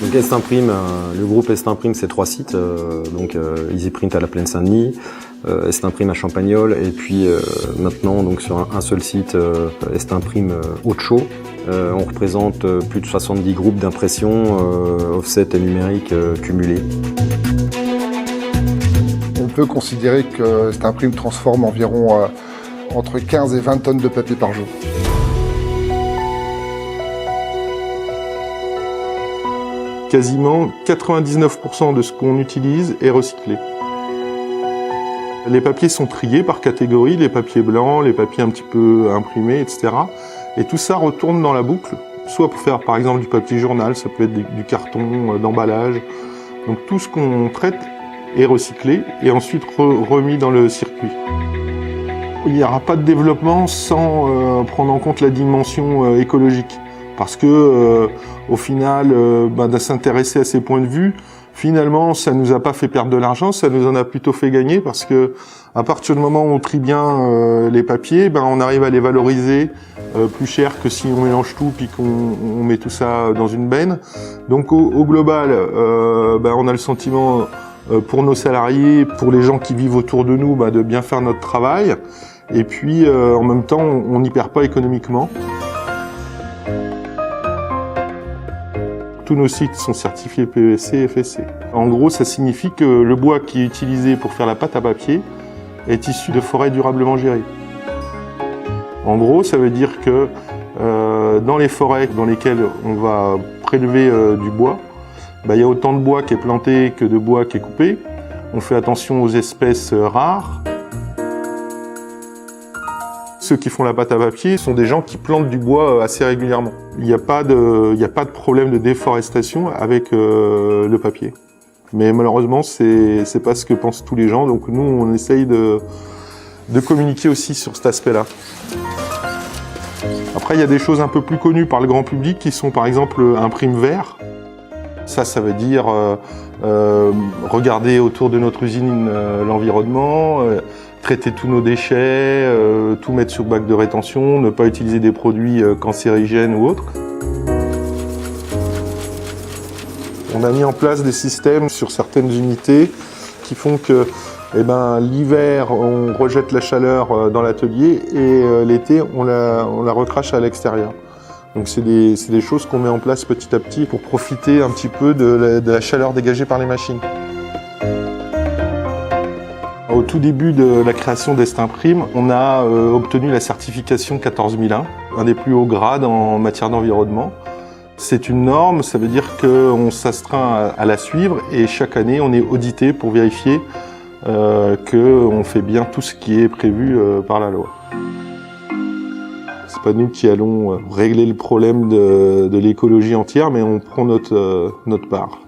Donc Estimprime, le groupe Estimprime, c'est 3 sites. EasyPrint à la Plaine-Saint-Denis, Estimprime à Champagnole, et puis maintenant donc sur un seul site, Estimprime Haute-Chaux. On représente plus de 70 groupes d'impression, offset et numérique cumulés. On peut considérer que Estimprime transforme environ entre 15 et 20 tonnes de papier par jour. Quasiment 99% de ce qu'on utilise est recyclé. Les papiers sont triés par catégorie, les papiers blancs, les papiers un petit peu imprimés, etc. Et tout ça retourne dans la boucle, soit pour faire par exemple du papier journal, ça peut être du carton, d'emballage. Donc tout ce qu'on traite est recyclé et ensuite remis dans le circuit. Il n'y aura pas de développement sans prendre en compte la dimension écologique. Parce que, au final, de s'intéresser à ces points de vue, finalement, ça nous a pas fait perdre de l'argent, ça nous en a plutôt fait gagner, parce que à partir du moment où on trie bien les papiers, on arrive à les valoriser plus cher que si on mélange tout puis qu'on met tout ça dans une benne. Donc, au global, on a le sentiment pour nos salariés, pour les gens qui vivent autour de nous, de bien faire notre travail. Et puis, en même temps, on n'y perd pas économiquement. Tous nos sites sont certifiés PESC et FSC. En gros, ça signifie que le bois qui est utilisé pour faire la pâte à papier est issu de forêts durablement gérées. En gros, ça veut dire que dans les forêts dans lesquelles on va prélever du bois, il y a autant de bois qui est planté que de bois qui est coupé. On fait attention aux espèces rares. Ceux qui font la pâte à papier sont des gens qui plantent du bois assez régulièrement. Il n'y a pas de problème de déforestation avec le papier. Mais malheureusement, c'est pas ce que pensent tous les gens. Donc nous, on essaye de communiquer aussi sur cet aspect-là. Après, il y a des choses un peu plus connues par le grand public qui sont par exemple Imprime Vert. Ça veut dire regarder autour de notre usine l'environnement, traiter tous nos déchets, tout mettre sur bac de rétention, ne pas utiliser des produits cancérigènes ou autres. On a mis en place des systèmes sur certaines unités qui font que l'hiver, on rejette la chaleur dans l'atelier et l'été, on la recrache à l'extérieur. Donc c'est des choses qu'on met en place petit à petit pour profiter un petit peu de la chaleur dégagée par les machines. Au tout début de la création d'Estimprime, on a obtenu la certification 14001, un des plus hauts grades en matière d'environnement. C'est une norme, ça veut dire qu'on s'astreint à la suivre et chaque année on est audité pour vérifier qu'on fait bien tout ce qui est prévu par la loi. C'est pas nous qui allons régler le problème de l'écologie entière, mais on prend notre part.